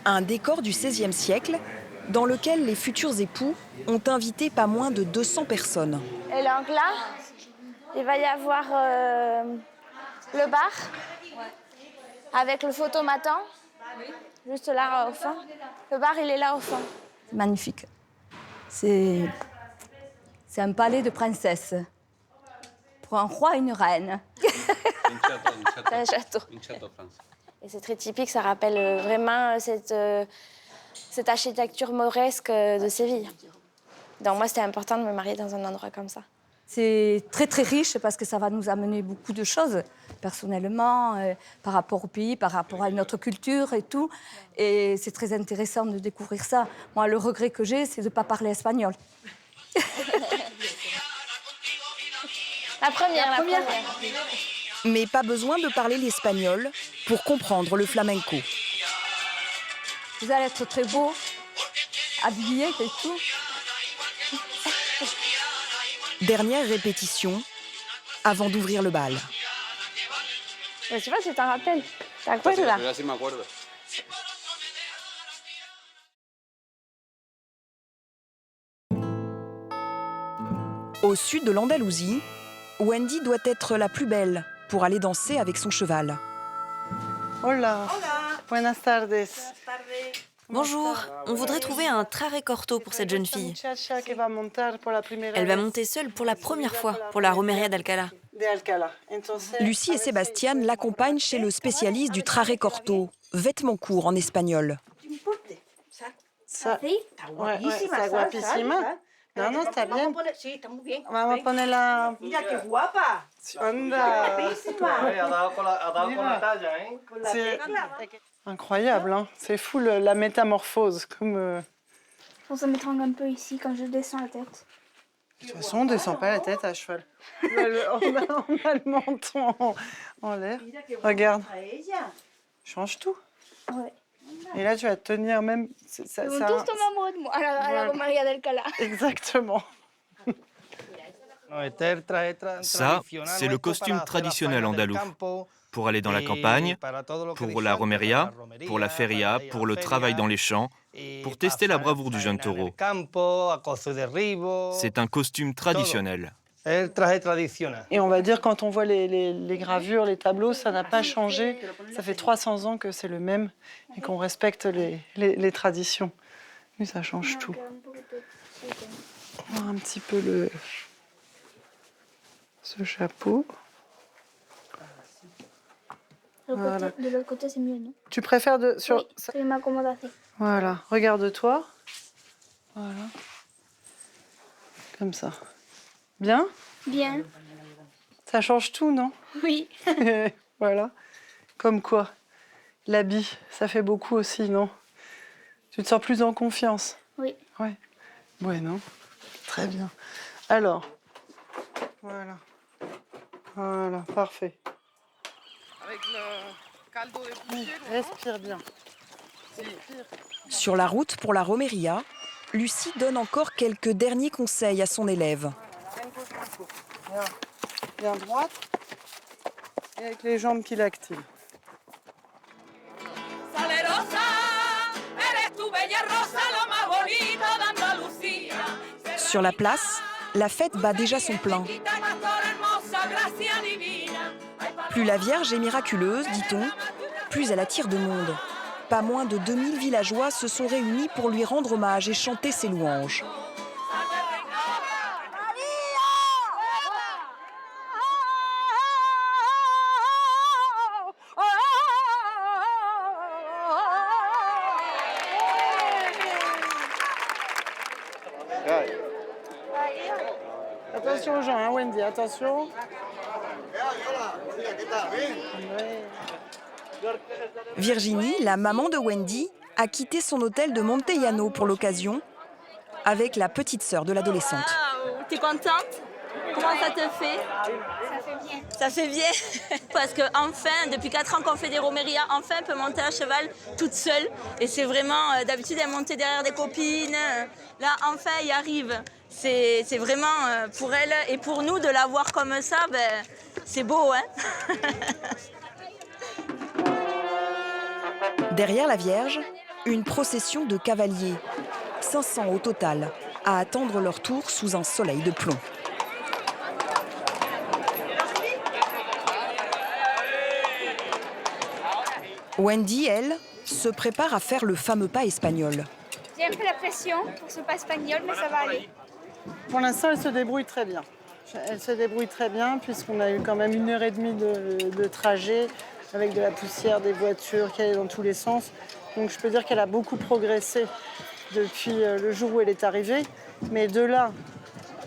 Un décor du XVIe siècle dans lequel les futurs époux ont invité pas moins de 200 personnes. Et donc là, il va y avoir le bar avec le photomaton, juste là au fond. Le bar, il est là au fond. C'est magnifique. C'est un palais de princesse. Pour un roi et une reine. C'est un château. Et c'est très typique, ça rappelle vraiment cette architecture mauresque de Séville. Donc moi, c'était important de me marier dans un endroit comme ça. C'est très très riche parce que ça va nous amener beaucoup de choses, personnellement, par rapport au pays, par rapport à notre culture et tout. Et c'est très intéressant de découvrir ça. Moi, le regret que j'ai, c'est de ne pas parler espagnol. La première. Mais pas besoin de parler l'espagnol pour comprendre le flamenco. Vous allez être très beau, habillé et tout. Dernière répétition avant d'ouvrir le bal. Mais tu vois, tu t'en rappelles. T'as quoi là? Au sud de l'Andalousie, Wendy doit être la plus belle pour aller danser avec son cheval. Hola. Buenas tardes. Bonjour, on voudrait trouver un traré corto pour cette jeune fille. Elle va monter seule pour la première fois pour la Romería d'Alcalá. Lucie et Sébastien l'accompagnent chez le spécialiste du traré corto, vêtements courts en espagnol. Ça, ouais, está guapísima. No, no, está bien. Sí, está muy bien. Vamos a ponerla. Mira qué guapa. Anda. C'est Incroyable, hein. C'est fou la métamorphose. Comme, Faut se mettre un peu ici quand je descends la tête. De toute façon, on ne descend pas la tête à cheval. On a le menton en l'air. Regarde. Change tout. Ouais. Et là, tu vas te tenir même. Ils vont tous tomber amoureux de moi à la Romería d'Alcalá. Exactement. Ça, c'est le costume traditionnel andalou. Pour aller dans la campagne, pour la romería, pour la feria, pour le travail dans les champs, pour tester la bravoure du jeune taureau. C'est un costume traditionnel. Et on va dire, quand on voit les gravures, les tableaux, ça n'a pas changé. Ça fait 300 ans que c'est le même et qu'on respecte les traditions. Mais ça change tout. On va voir un petit peu ce chapeau. Voilà. De l'autre côté, c'est mieux, non? Tu préfères sur... Oui, c'est ma accommodation. Voilà, regarde-toi. Voilà. Comme ça. Bien? Bien. Ça change tout, non? Oui. Voilà. Comme quoi, l'habit, ça fait beaucoup aussi, non? Tu te sens plus en confiance? Oui. Ouais. Ouais, non? Très bien. Alors, voilà. Voilà, parfait. Avec le caldo de poussière. Respire bien. Sur la route pour la Romería, Lucie donne encore quelques derniers conseils à son élève. Bien droite et avec les jambes qui l'activent. Sur la place, la fête bat déjà son plein. Plus la Vierge est miraculeuse, dit-on, plus elle attire de monde. Pas moins de 2000 villageois se sont réunis pour lui rendre hommage et chanter ses louanges. Attention aux gens, hein, Wendy, attention. Virginie, la maman de Wendy, a quitté son hôtel de Montellano pour l'occasion, avec la petite sœur de l'adolescente. Wow, t'es contente? Comment ça te fait? Ça fait bien. Ça fait bien. Parce que enfin, depuis 4 ans qu'on fait des roméries, enfin elle peut monter à cheval toute seule. Et c'est vraiment, d'habitude elle montait derrière des copines. Là, enfin, elle y arrive. C'est vraiment pour elle et pour nous de la voir comme ça, ben, c'est beau, hein. Derrière la Vierge, une procession de cavaliers, 500 au total, à attendre leur tour sous un soleil de plomb. Wendy, elle, se prépare à faire le fameux pas espagnol. J'ai un peu la pression pour ce pas espagnol, mais ça va aller. Pour l'instant, elle se débrouille très bien. Elle se débrouille très bien puisqu'on a eu quand même 1h30 de trajet avec de la poussière, des voitures qui allaient dans tous les sens. Donc je peux dire qu'elle a beaucoup progressé depuis le jour où elle est arrivée. Mais de là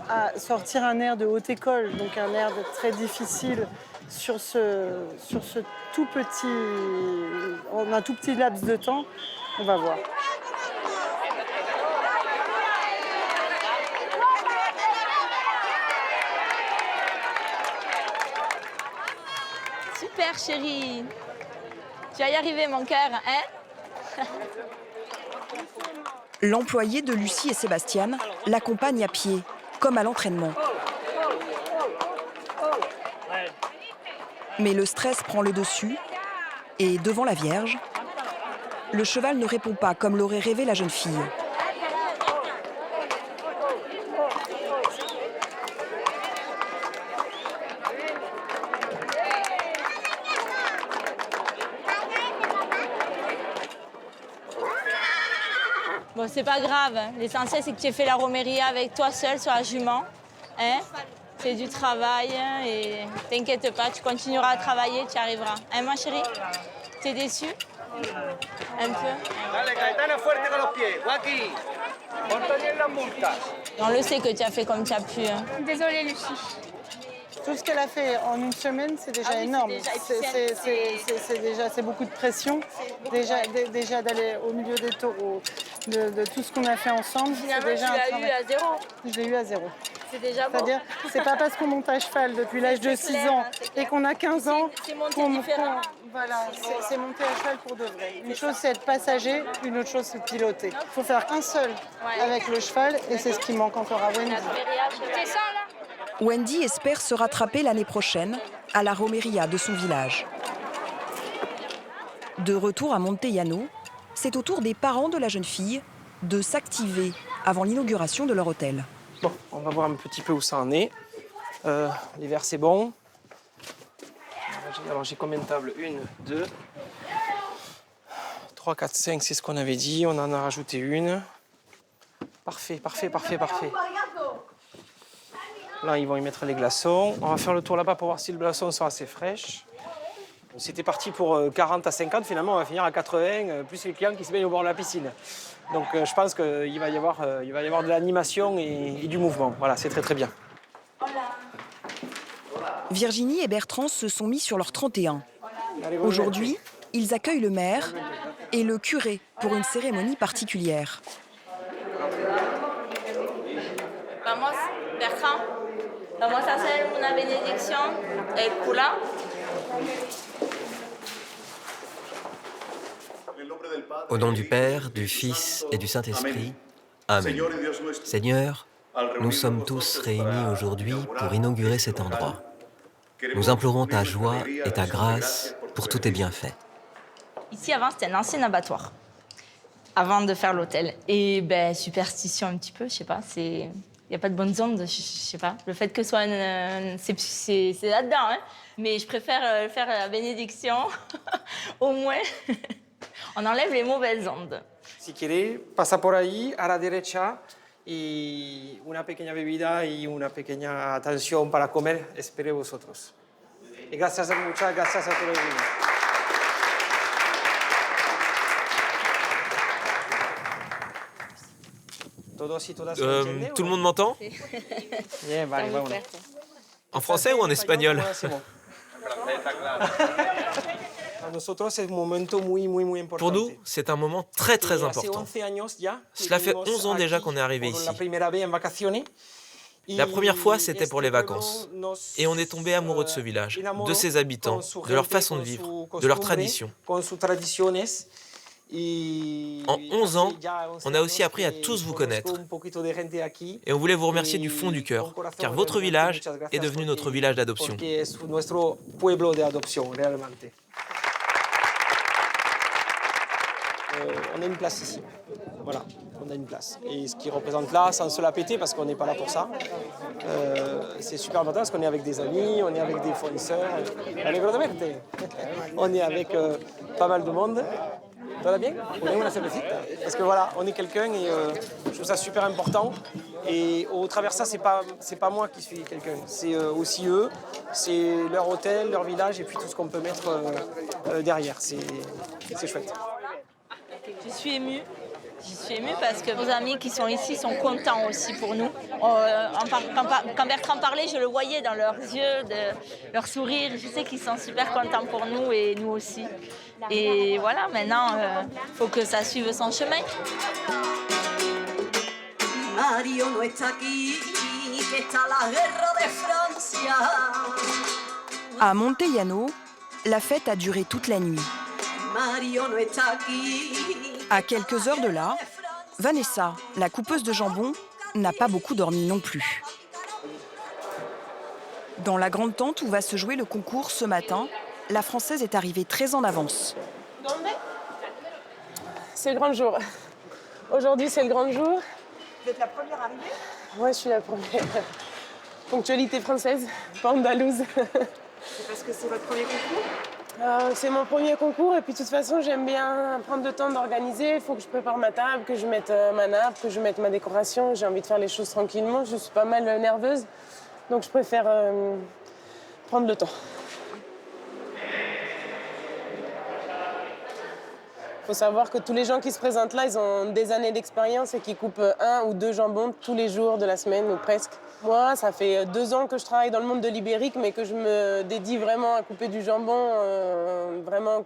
à sortir un air de haute école, donc un air très difficile sur ce tout petit, en un tout petit laps de temps, on va voir. Super chérie. Tu vas y arriver mon cœur, hein? L'employé de Lucie et Sébastien l'accompagne à pied, comme à l'entraînement. Mais le stress prend le dessus et devant la Vierge, le cheval ne répond pas comme l'aurait rêvé la jeune fille. Bon, c'est pas grave. L'essentiel, c'est que tu aies fait la roméria avec toi seule sur la jument. Hein? C'est du travail et t'inquiète pas, tu continueras à travailler, tu y arriveras. Hein, ma chérie? T'es déçue? Un peu? On le sait que tu as fait comme tu as pu. Hein. Désolée, Lucie. Tout ce qu'elle a fait en une semaine, c'est déjà énorme. C'est beaucoup de pression. Déjà d'aller au milieu des taureaux, de tout ce qu'on a fait ensemble. Finalement, déjà tu l'as eu à 0. Je l'ai eu à 0. C'est déjà bon. C'est-à-dire, c'est pas parce qu'on monte à cheval depuis l'âge de 6 ans et qu'on a 15 ans qu'on voilà, c'est monter à cheval pour de vrai. Une chose, c'est être passager, une autre chose, c'est piloter. Il faut faire un seul avec le cheval et c'est ce qui manque encore à Wendy. Wendy espère se rattraper l'année prochaine à la roméria de son village. De retour à Montellano, c'est au tour des parents de la jeune fille de s'activer avant l'inauguration de leur hôtel. Bon, on va voir un petit peu où ça en est. L'hiver, c'est bon. Alors, j'ai combien de tables? 1, 2, 3, 4, 5, c'est ce qu'on avait dit. On en a rajouté une. Parfait, parfait, parfait, parfait. Là, ils vont y mettre les glaçons. On va faire le tour là-bas pour voir si les glaçons sont assez fraîches. C'était parti pour 40 à 50. Finalement, on va finir à 80, plus les clients qui se baignent au bord de la piscine. Donc, je pense qu'il va y avoir de l'animation et du mouvement. Voilà, c'est très, très bien. Virginie et Bertrand se sont mis sur leur 31. Aujourd'hui, ils accueillent le maire et le curé pour une cérémonie particulière. Vamos, Bertrand. Vamos a hacer una benediction el cura. Au nom du Père, du Fils et du Saint-Esprit. Amen. Seigneur, nous sommes tous réunis aujourd'hui pour inaugurer cet endroit. Nous implorons ta joie et ta grâce pour tous tes bienfaits. Ici, avant, c'était un ancien abattoir, avant de faire l'hôtel. Et ben, superstition un petit peu, je sais pas, il n'y a pas de bonnes ondes, je sais pas. Le fait que ce soit c'est là-dedans, hein. Mais je préfère faire la bénédiction, au moins. On enlève les mauvaises ondes. Si quieres, pasa por ahí, a la derecha, y una pequeña bebida y una pequeña atención para comer, espere vosotros. Y muchas gracias a todo el mundo. Tout le monde m'entend? Bien, vale, vámonos. En français ou en espagnol? Pour nous, c'est un moment très très important. Cela fait 11 ans déjà qu'on est arrivé ici. La première fois, c'était pour les vacances. Et on est tombé amoureux de ce village, de ses habitants, de leur façon de vivre, de leurs traditions. En 11 ans, on a aussi appris à tous vous connaître. Et on voulait vous remercier du fond du cœur, car votre village est devenu notre village d'adoption. On a une place ici. Voilà, on a une place. Et ce qui représente là, sans se la péter, parce qu'on n'est pas là pour ça, c'est super important parce qu'on est avec des amis, on est avec des fournisseurs, on est avec pas mal de monde. Ça va bien? On est où la cervecita? Parce que voilà, on est quelqu'un et je trouve ça super important. Et au travers de ça, c'est pas moi qui suis quelqu'un, c'est aussi eux, c'est leur hôtel, leur village et puis tout ce qu'on peut mettre derrière. C'est chouette. Je suis émue. Je suis émue parce que vos amis qui sont ici sont contents aussi pour nous. Quand Bertrand parlait, je le voyais dans leurs yeux, leur sourire. Je sais qu'ils sont super contents pour nous et nous aussi. Et voilà, maintenant, il faut que ça suive son chemin. À Montellano, la fête a duré toute la nuit. À quelques heures de là, Vanessa, la coupeuse de jambon, n'a pas beaucoup dormi non plus. Dans la grande tente où va se jouer le concours ce matin, la Française est arrivée très en avance. C'est le grand jour. Aujourd'hui, c'est le grand jour. Vous êtes la première arrivée? Oui, je suis la première. Ponctualité française, pas andalouse. C'est parce que c'est votre premier concours? C'est mon premier concours et puis de toute façon j'aime bien prendre le temps d'organiser. Il faut que je prépare ma table, que je mette ma nappe, que je mette ma décoration. J'ai envie de faire les choses tranquillement. Je suis pas mal nerveuse, donc je préfère prendre le temps. Il faut savoir que tous les gens qui se présentent là, ils ont des années d'expérience et qui coupent 1 ou 2 jambons tous les jours de la semaine ou presque. Moi, ça fait 2 ans que je travaille dans le monde de l'ibérique, mais que je me dédie vraiment à couper du jambon, vraiment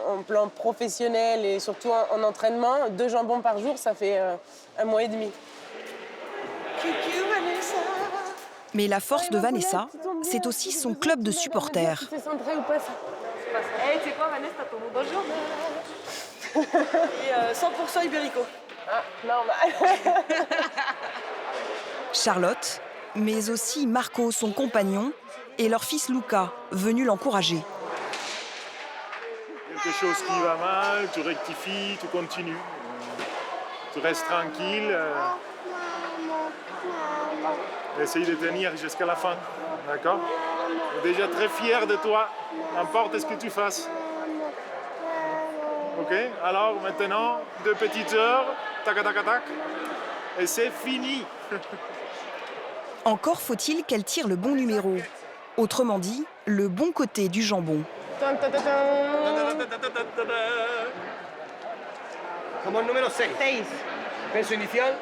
en plan professionnel et surtout en entraînement. 2 jambons par jour, ça fait 1 mois et demi. Mais la force de Vanessa, c'est aussi son club de supporters. C'est centré ou pas ça? Hey, tu sais quoi, Vanessa, t'as ton mot bonjour. Et 100% ibérico. Ah, normal. Charlotte, mais aussi Marco, son compagnon, et leur fils Luca, venu l'encourager. Quelque chose qui va mal, tu rectifies, tu continues. Tu restes tranquille. Essaye de tenir jusqu'à la fin. D'accord? Je suis déjà très fier de toi, n'importe ce que tu fasses. Ok? Alors maintenant, 2 petites heures, tac, tac, tac, et c'est fini. Encore faut-il qu'elle tire le bon numéro. Autrement dit, le bon côté du jambon. Como el número 6. 6. Peso inicial,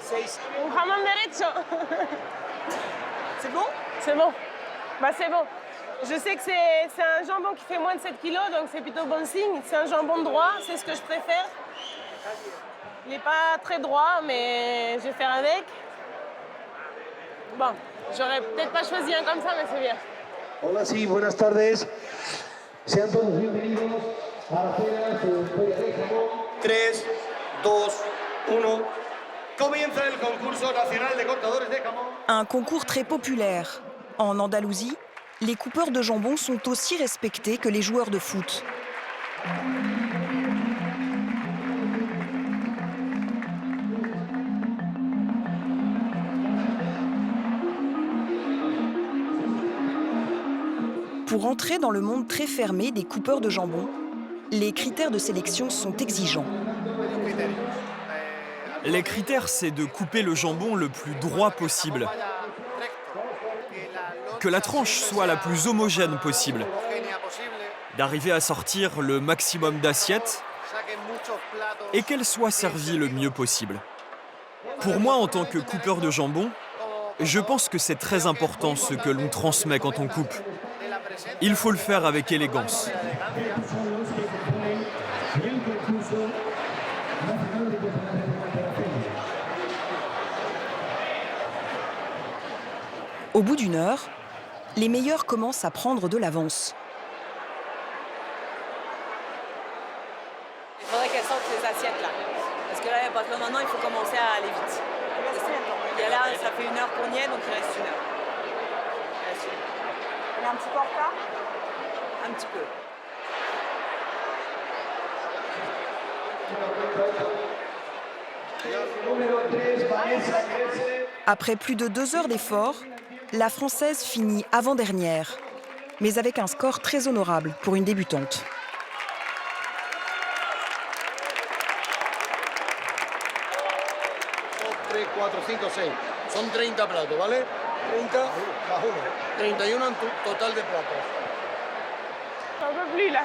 6. Un jamón derecho. C'est bon? C'est bon. Bah c'est bon. Je sais que c'est un jambon qui fait moins de 7 kilos, donc c'est plutôt bon signe. C'est un jambon droit, c'est ce que je préfère. Il n'est pas très droit, mais je vais faire avec. Bon, j'aurais peut-être pas choisi un comme ça, mais c'est bien. Hola, sí, buenas tardes. Sean todos bienvenidos a la feria de Feria de Jamón. 3, 2, 1. Comienza el concurso nacional de cortadores de jamón. Un concours très populaire. En Andalousie, les coupeurs de jambon sont aussi respectés que les joueurs de foot. Pour entrer dans le monde très fermé des coupeurs de jambon, les critères de sélection sont exigeants. Les critères, c'est de couper le jambon le plus droit possible. Que la tranche soit la plus homogène possible. D'arriver à sortir le maximum d'assiettes et qu'elle soit servie le mieux possible. Pour moi, en tant que coupeur de jambon, je pense que c'est très important ce que l'on transmet quand on coupe. Il faut le faire avec élégance. Au bout d'une heure, les meilleurs commencent à prendre de l'avance. Il faudrait qu'elles sortent ces assiettes-là. Parce que là, maintenant, il faut commencer à aller vite. Et là, ça fait 1 heure qu'on y est, donc il reste 1 heure. On est un petit peu en retard ? Un petit peu. Après plus de 2 heures d'effort, la Française finit avant-dernière, mais avec un score très honorable pour une débutante. Son 30 platos, ¿vale? 30 más 1. 31 en total de platos. J'en peux plus là.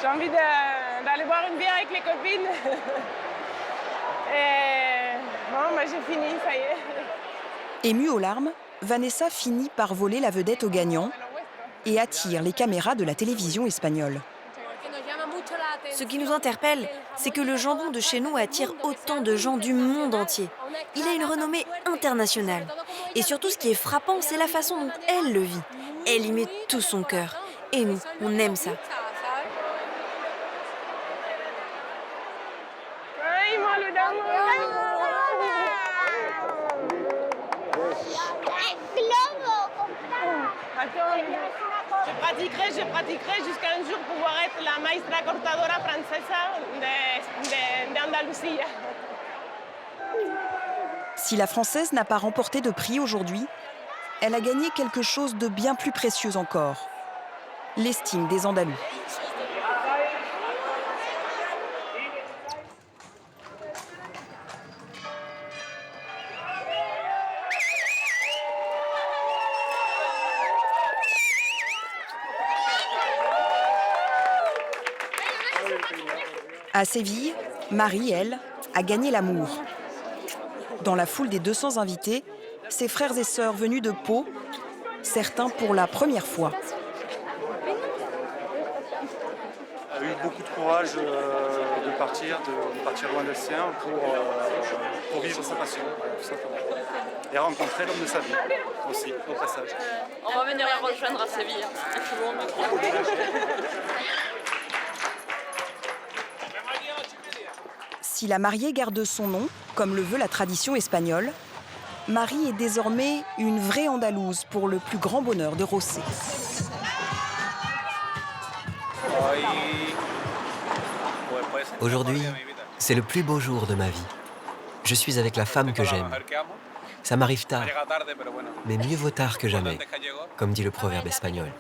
J'ai envie d'aller boire une bière avec les copines. Et bon, bah, j'ai fini, ça y est. Émue aux larmes, Vanessa finit par voler la vedette aux gagnants et attire les caméras de la télévision espagnole. Ce qui nous interpelle, c'est que le jambon de chez nous attire autant de gens du monde entier. Il a une renommée internationale. Et surtout, ce qui est frappant, c'est la façon dont elle le vit. Elle y met tout son cœur. Et nous, on aime ça. Je pratiquerai jusqu'à un jour pouvoir être la maestra cortadora francesa d'Andalousie. Si la Française n'a pas remporté de prix aujourd'hui, elle a gagné quelque chose de bien plus précieux encore, l'estime des Andalous. À Séville, Marie, elle, a gagné l'amour. Dans la foule des 200 invités, ses frères et sœurs venus de Pau, certains pour la première fois. Elle a eu beaucoup de courage de partir loin des siens pour vivre sa passion, tout simplement. Et rencontrer l'homme de sa vie aussi, au passage. On va venir la rejoindre à Séville. Si la mariée garde son nom, comme le veut la tradition espagnole, Marie est désormais une vraie Andalouse pour le plus grand bonheur de José. Aujourd'hui, c'est le plus beau jour de ma vie. Je suis avec la femme que j'aime. Ça m'arrive tard, mais mieux vaut tard que jamais, comme dit le proverbe espagnol.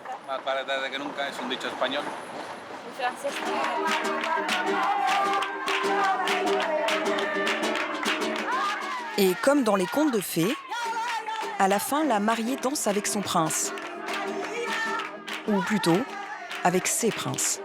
Et comme dans les contes de fées, à la fin, la mariée danse avec son prince. Ou plutôt, avec ses princes.